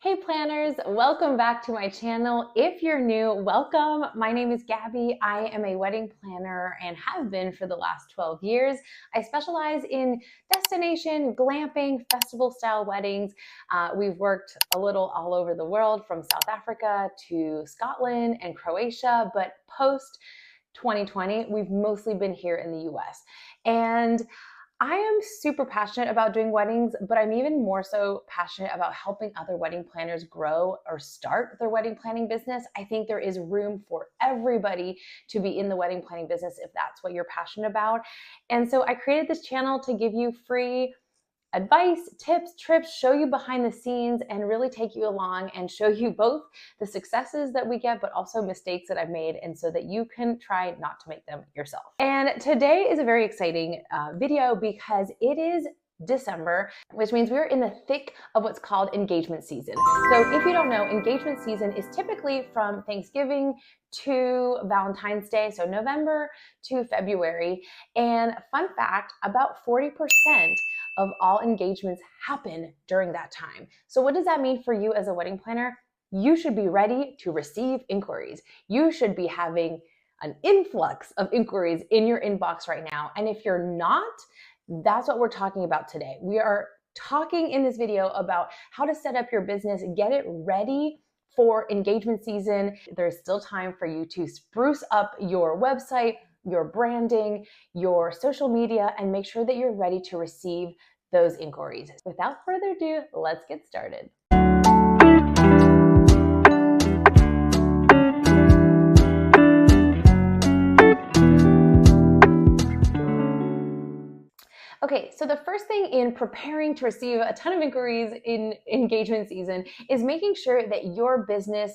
Hey planners, welcome back to my channel. If you're new, welcome. My name is Gabby. I am a wedding planner and have been for the last 12 years. I specialize in destination, glamping, festival style weddings. We've worked a little all over the world from South Africa to Scotland and Croatia, but post 2020, we've mostly been here in the US. And I am super passionate about doing weddings, but I'm even more so passionate about helping other wedding planners grow or start their wedding planning business. I think there is room for everybody to be in the wedding planning business if that's what you're passionate about. And so I created this channel to give you free advice, tips, trips, show you behind the scenes, and really take you along and show you both the successes that we get, but also mistakes that I've made, and so that you can try not to make them yourself. And today is a very exciting video because it is December, which means we're in the thick of what's called engagement season. So if you don't know, engagement season is typically from Thanksgiving to Valentine's Day, so November to February. And fun fact, about 40% of all engagements happen during that time. So what does that mean for you as a wedding planner? You should be ready to receive inquiries. You should be having an influx of inquiries in your inbox right now. And if you're not, that's what we're talking about today. We are talking in this video about how to set up your business, get it ready for engagement season. There's still time for you to spruce up your website, your branding, your social media, and make sure that you're ready to receive those inquiries. Without further ado, let's get started. Okay, so the first thing in preparing to receive a ton of inquiries in engagement season is making sure that your business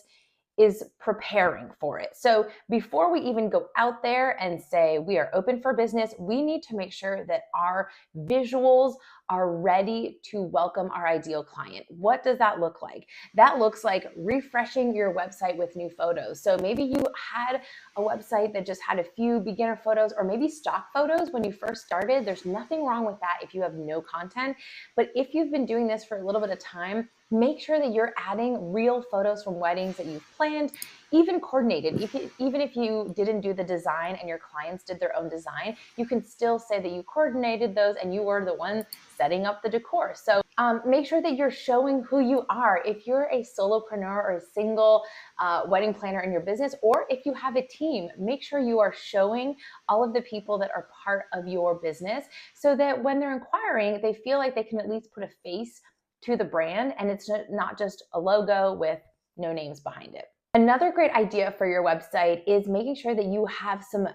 is preparing for it. So before we even go out there and say we are open for business, we need to make sure that our visuals are ready to welcome our ideal client. What does that look like? That looks like refreshing your website with new photos. So maybe you had a website that just had a few beginner photos or maybe stock photos when you first started. There's nothing wrong with that if you have no content. But if you've been doing this for a little bit of time, make sure that you're adding real photos from weddings that you've planned, even coordinated. Even if you didn't do the design and your clients did their own design, you can still say that you coordinated those and you were the one setting up the decor. So make sure that you're showing who you are. If you're a solopreneur or a single wedding planner in your business, or if you have a team, make sure you are showing all of the people that are part of your business so that when they're inquiring, they feel like they can at least put a face to the brand and it's not just a logo with no names behind it. Another great idea for your website is making sure that you have some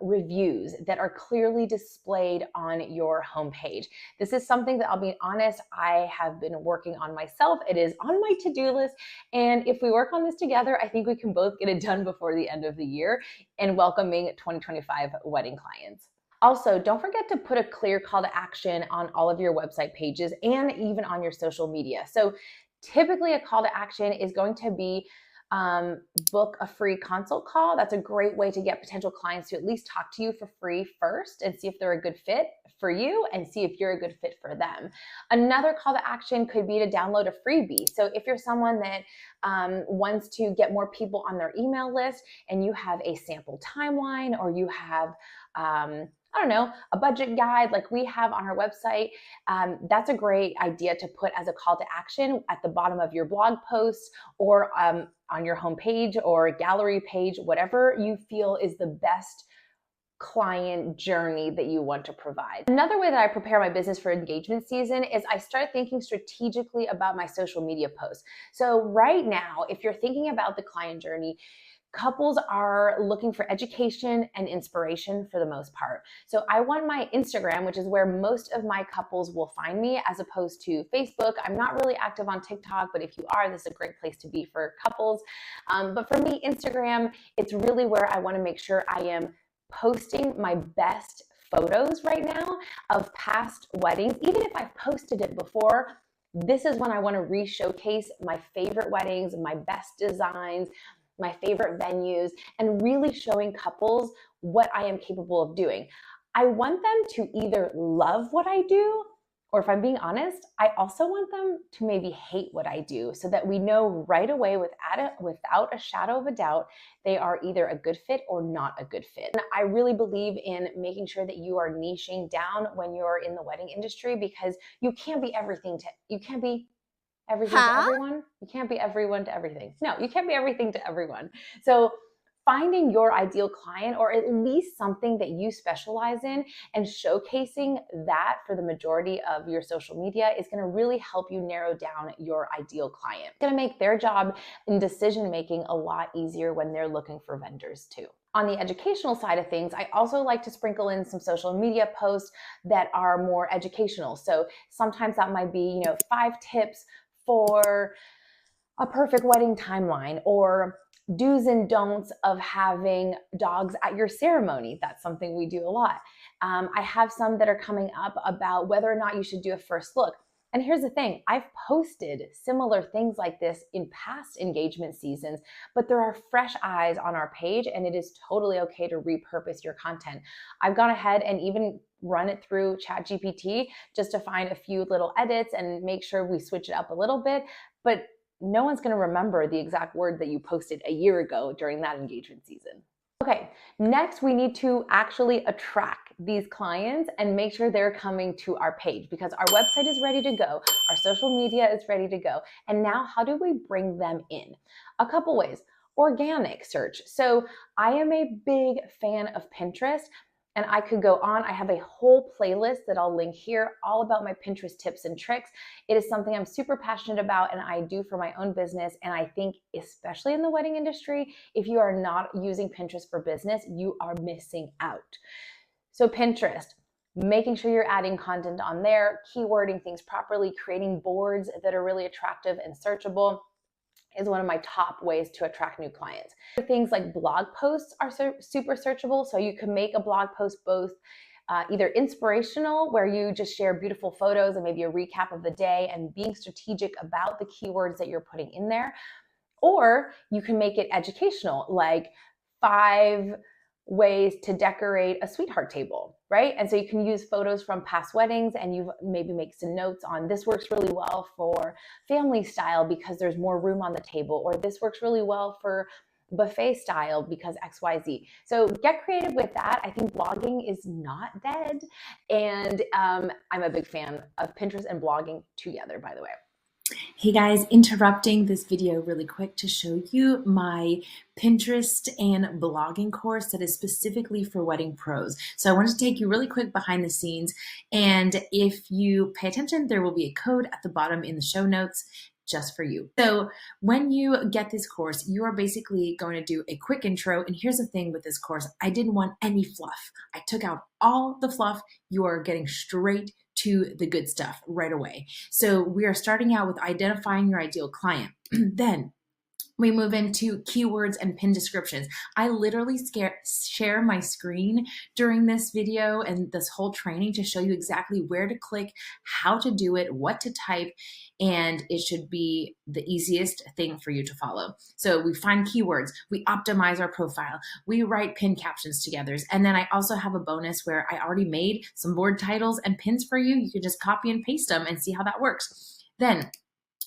reviews that are clearly displayed on your homepage. This is something that, I'll be honest, I have been working on myself. It is on my to-do list. And if we work on this together, I think we can both get it done before the end of the year and welcoming 2025 wedding clients. Also, don't forget to put a clear call to action on all of your website pages and even on your social media. So typically a call to action is going to be book a free consult call. That's a great way to get potential clients to at least talk to you for free first and see if they're a good fit for you and see if you're a good fit for them. Another call to action could be to download a freebie. So if you're someone that wants to get more people on their email list and you have a sample timeline or you have I don't know, a budget guide like we have on our website, that's a great idea to put as a call to action at the bottom of your blog posts or on your homepage or gallery page, whatever you feel is the best client journey that you want to provide. Another way that I prepare my business for engagement season is I start thinking strategically about my social media posts. So right now, if you're thinking about the client journey, couples are looking for education and inspiration for the most part. So I want my Instagram, which is where most of my couples will find me, as opposed to Facebook. I'm not really active on TikTok, but if you are, this is a great place to be for couples. But for me, Instagram, it's really where I want to make sure I am posting my best photos right now of past weddings. Even if I've posted it before, this is when I want to re-showcase my favorite weddings, my best designs, my favorite venues, and really showing couples what I am capable of doing. I want them to either love what I do Or if I'm being honest, I also want them to maybe hate what I do so that we know right away without a shadow of a doubt, they are either a good fit or not a good fit. And I really believe in making sure that you are niching down when you're in the wedding industry, because you can't be everything to everyone. You can't be everyone to everything. No, you can't be everything to everyone. So finding your ideal client, or at least something that you specialize in, and showcasing that for the majority of your social media is going to really help you narrow down your ideal client. It's going to make their job in decision making a lot easier when they're looking for vendors too. On the educational side of things, I also like to sprinkle in some social media posts that are more educational. So sometimes that might be, 5 tips for a perfect wedding timeline, or do's and don'ts of having dogs at your ceremony. That's something we do a lot. I have some that are coming up about whether or not you should do a first look. And here's the thing, I've posted similar things like this in past engagement seasons, but there are fresh eyes on our page, and it is totally okay to repurpose your content. I've gone ahead and even run it through ChatGPT just to find a few little edits and make sure we switch it up a little bit. But no one's going to remember the exact word that you posted a year ago during that engagement season. Okay, next we need to actually attract these clients and make sure they're coming to our page, because our website is ready to go, our social media is ready to go. And now how do we bring them in? A couple ways. Organic search. So I am a big fan of Pinterest, and I could go on. I have a whole playlist that I'll link here all about my Pinterest tips and tricks. It is something I'm super passionate about and I do for my own business. And I think, especially in the wedding industry, if you are not using Pinterest for business, you are missing out. So Pinterest, making sure you're adding content on there, keywording things properly, creating boards that are really attractive and searchable is one of my top ways to attract new clients. Things like blog posts are super searchable. So you can make a blog post both either inspirational, where you just share beautiful photos and maybe a recap of the day and being strategic about the keywords that you're putting in there. Or you can make it educational, like 5 ways to decorate a sweetheart table, right? And so you can use photos from past weddings, and you maybe make some notes on, this works really well for family style because there's more room on the table, or this works really well for buffet style because XYZ. So get creative with that. I think blogging is not dead. And I'm a big fan of Pinterest and blogging together, by the way. Hey guys, interrupting this video really quick to show you my Pinterest and blogging course that is specifically for wedding pros. So I wanted to take you really quick behind the scenes, and if you pay attention, there will be a code at the bottom in the show notes just for you. So when you get this course, you are basically going to do a quick intro. And here's the thing with this course, I didn't want any fluff. I took out all the fluff. You are getting straight to the good stuff right away. So we are starting out with identifying your ideal client. Then we move into keywords and pin descriptions. I literally share my screen during this video and this whole training to show you exactly where to click, how to do it, what to type, and it should be the easiest thing for you to follow. So we find keywords, we optimize our profile, we write pin captions together, and then I also have a bonus where I already made some board titles and pins for you. You can just copy and paste them and see how that works. Then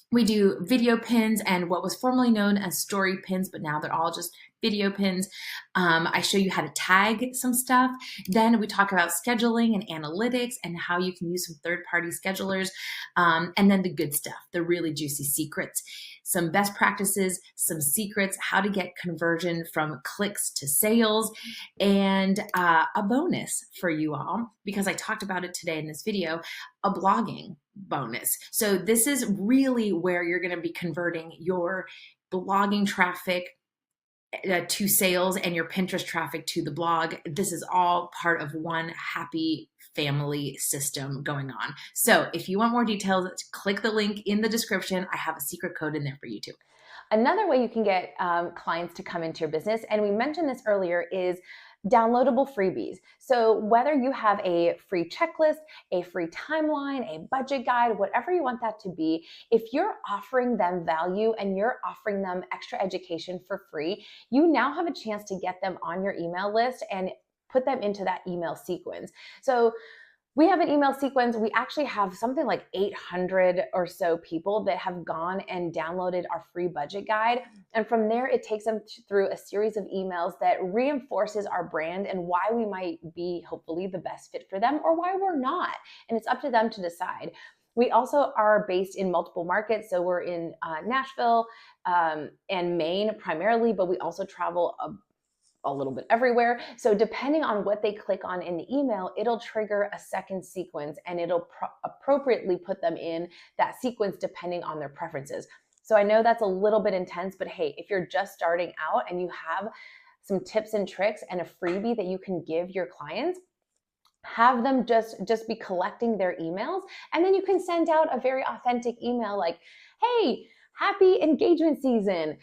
we do video pins and what was formerly known as story pins, but now they're all just video pins. I show you how to tag some stuff. Then we talk about scheduling and analytics and how you can use some third-party schedulers. And then the good stuff, the really juicy secrets, some best practices, some secrets, how to get conversion from clicks to sales, and a bonus for you all, because I talked about it today in this video, a blogging bonus. So this is really where you're going to be converting your blogging traffic to sales and your Pinterest traffic to the blog. This is all part of one happy family system going on. So if you want more details, click the link in the description. I have a secret code in there for you too. Another way you can get clients to come into your business, and we mentioned this earlier, is downloadable freebies. So whether you have a free checklist, a free timeline, a budget guide, whatever you want that to be, if you're offering them value and you're offering them extra education for free, you now have a chance to get them on your email list and put them into that email sequence. So We have an email sequence. We actually have something like 800 or so people that have gone and downloaded our free budget guide. And from there, it takes them through a series of emails that reinforces our brand and why we might be hopefully the best fit for them or why we're not. And it's up to them to decide. We also are based in multiple markets. So we're in Nashville and Maine primarily, but we also travel a little bit everywhere. So depending on what they click on in the email, it'll trigger a second sequence and it'll appropriately put them in that sequence depending on their preferences. So I know that's a little bit intense, but hey, if you're just starting out and you have some tips and tricks and a freebie that you can give your clients, have them just be collecting their emails, and then you can send out a very authentic email like, hey, happy engagement season.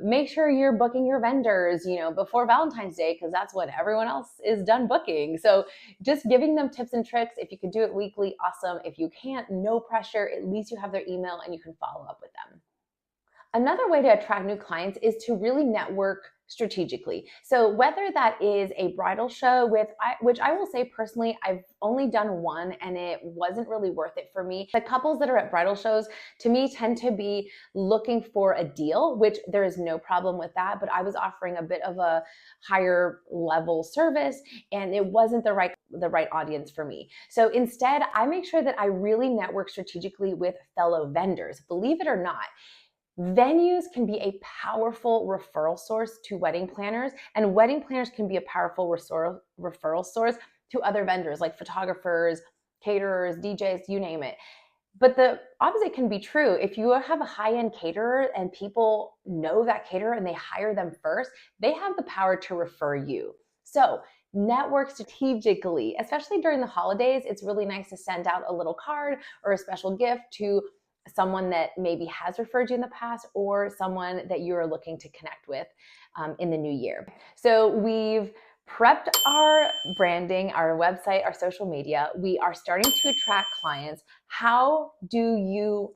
Make sure you're booking your vendors, before Valentine's Day, because that's when everyone else is done booking. So just giving them tips and tricks. If you could do it weekly, awesome. If you can't, no pressure. At least you have their email and you can follow up with them. Another way to attract new clients is to really network strategically. So whether that is a bridal show which I will say personally, I've only done one and it wasn't really worth it for me. The couples that are at bridal shows to me tend to be looking for a deal, which there is no problem with that, but I was offering a bit of a higher level service and it wasn't the right audience for me. So instead, I make sure that I really network strategically with fellow vendors. Believe it or not, venues can be a powerful referral source to wedding planners, and wedding planners can be a powerful referral source to other vendors like photographers, caterers, DJs, you name it. But the opposite can be true. If you have a high-end caterer and people know that caterer and they hire them first, they have the power to refer you. So network strategically, especially during the holidays. It's really nice to send out a little card or a special gift to someone that maybe has referred you in the past or someone that you're looking to connect with in the new year. So we've prepped our branding, our website, our social media. We are starting to attract clients. How do you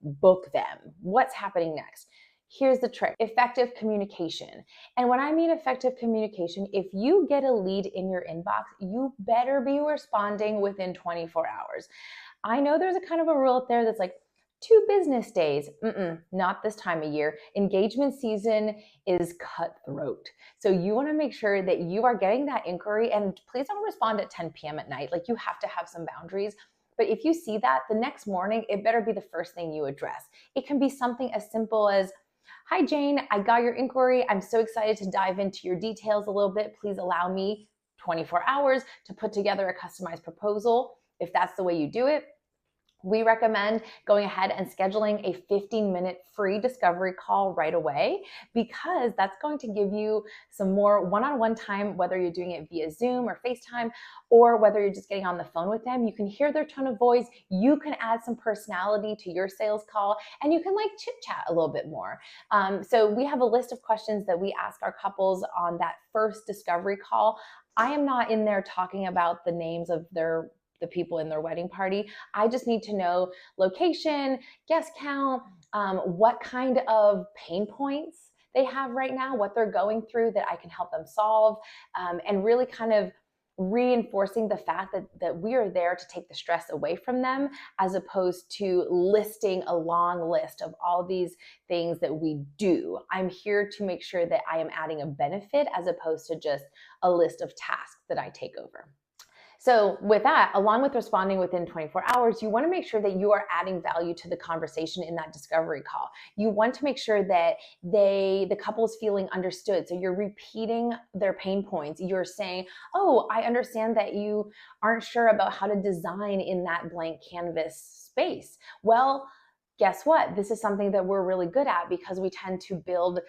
book them? What's happening next? Here's the trick: effective communication. And when I mean effective communication, if you get a lead in your inbox, you better be responding within 24 hours. I know there's a kind of a rule out there that's like 2 business days. Not this time of year. Engagement season is cutthroat. So you want to make sure that you are getting that inquiry, and please don't respond at 10 p.m. at night. You have to have some boundaries. But if you see that the next morning, it better be the first thing you address. It can be something as simple as, hi Jane, I got your inquiry. I'm so excited to dive into your details a little bit. Please allow me 24 hours to put together a customized proposal. If that's the way you do it, we recommend going ahead and scheduling a 15-minute free discovery call right away, because that's going to give you some more one-on-one time, whether you're doing it via Zoom or FaceTime, or whether you're just getting on the phone with them. You can hear their tone of voice, you can add some personality to your sales call, and you can chit-chat a little bit more. So we have a list of questions that we ask our couples on that first discovery call. I am not in there talking about the names of the people in their wedding party. I just need to know location, guest count, what kind of pain points they have right now, what they're going through that I can help them solve, and really kind of reinforcing the fact that we are there to take the stress away from them, as opposed to listing a long list of all these things that we do. I'm here to make sure that I am adding a benefit as opposed to just a list of tasks that I take over. So with that, along with responding within 24 hours, you want to make sure that you are adding value to the conversation in that discovery call. You want to make sure that the couple is feeling understood. So you're repeating their pain points. You're saying, oh, I understand that you aren't sure about how to design in that blank canvas space. Well, guess what? This is something that we're really good at, because we tend to build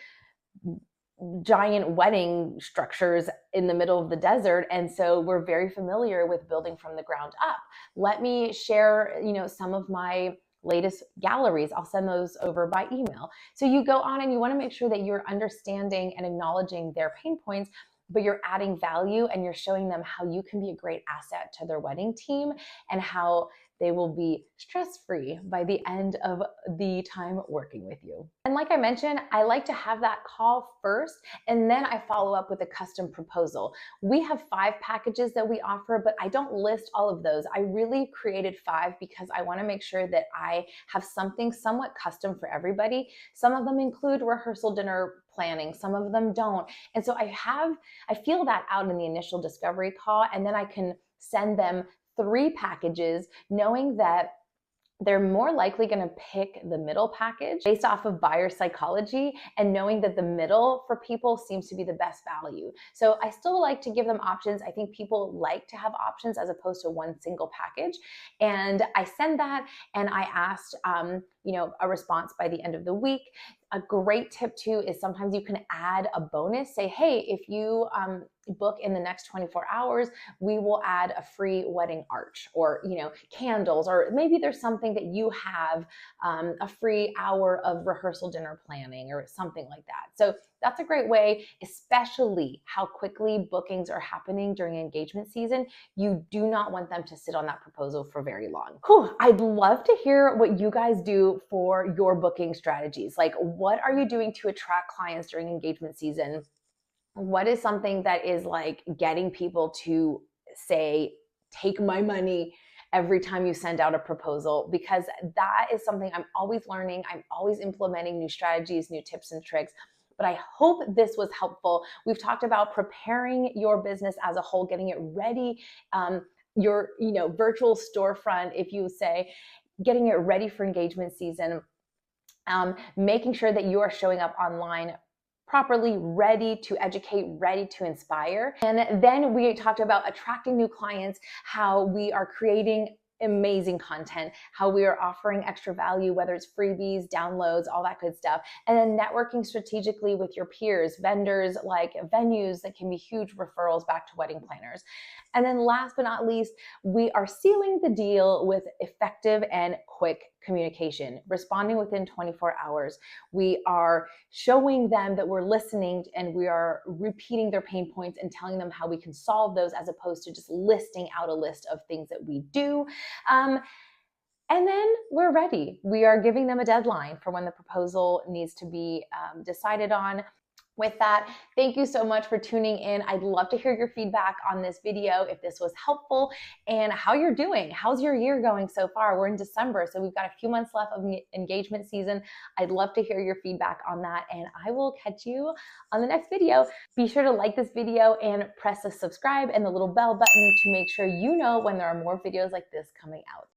giant wedding structures in the middle of the desert. And so we're very familiar with building from the ground up. Let me share, some of my latest galleries. I'll send those over by email. So you go on and you want to make sure that you're understanding and acknowledging their pain points, but you're adding value and you're showing them how you can be a great asset to their wedding team and how they will be stress-free by the end of the time working with you. And like I mentioned, I like to have that call first, and then I follow up with a custom proposal. We have 5 packages that we offer, but I don't list all of those. I really created 5 because I want to make sure that I have something somewhat custom for everybody. Some of them include rehearsal dinner planning, some of them don't. And so I feel that out in the initial discovery call, and then I can send them 3 packages knowing that they're more likely going to pick the middle package based off of buyer psychology and knowing that the middle for people seems to be the best value. So I still like to give them options. I think people like to have options as opposed to one single package. And I send that, and I asked, a response by the end of the week. A great tip too is sometimes you can add a bonus. Say, hey, if you book in the next 24 hours, we will add a free wedding arch, or candles, or maybe there's something that you have, a free hour of rehearsal dinner planning or something like that. So that's a great way, especially how quickly bookings are happening during engagement season. You do not want them to sit on that proposal for very long. I'd love to hear what you guys do for your booking strategies. Like, what are you doing to attract clients during engagement season? What is something that is like getting people to say, take my money every time you send out a proposal? Because that is something I'm always learning. I'm always implementing new strategies, new tips and tricks. But I hope this was helpful. We've talked about preparing your business as a whole, getting it ready, your virtual storefront, if you say, getting it ready for engagement season, making sure that you are showing up online properly, ready to educate, ready to inspire. And then we talked about attracting new clients, how we are creating amazing content, how we are offering extra value, whether it's freebies, downloads, all that good stuff. And then networking strategically with your peers, vendors, like venues that can be huge referrals back to wedding planners. And then last but not least, we are sealing the deal with effective and quick communication, responding within 24 hours. We are showing them that we're listening, and we are repeating their pain points and telling them how we can solve those, as opposed to just listing out a list of things that we do. And then we're ready. We are giving them a deadline for when the proposal needs to be decided on. With that, thank you so much for tuning in. I'd love to hear your feedback on this video, if this was helpful, and how you're doing. How's your year going so far? We're in December, so we've got a few months left of engagement season. I'd love to hear your feedback on that, and I will catch you on the next video. Be sure to like this video and press the subscribe and the little bell button to make sure you know when there are more videos like this coming out.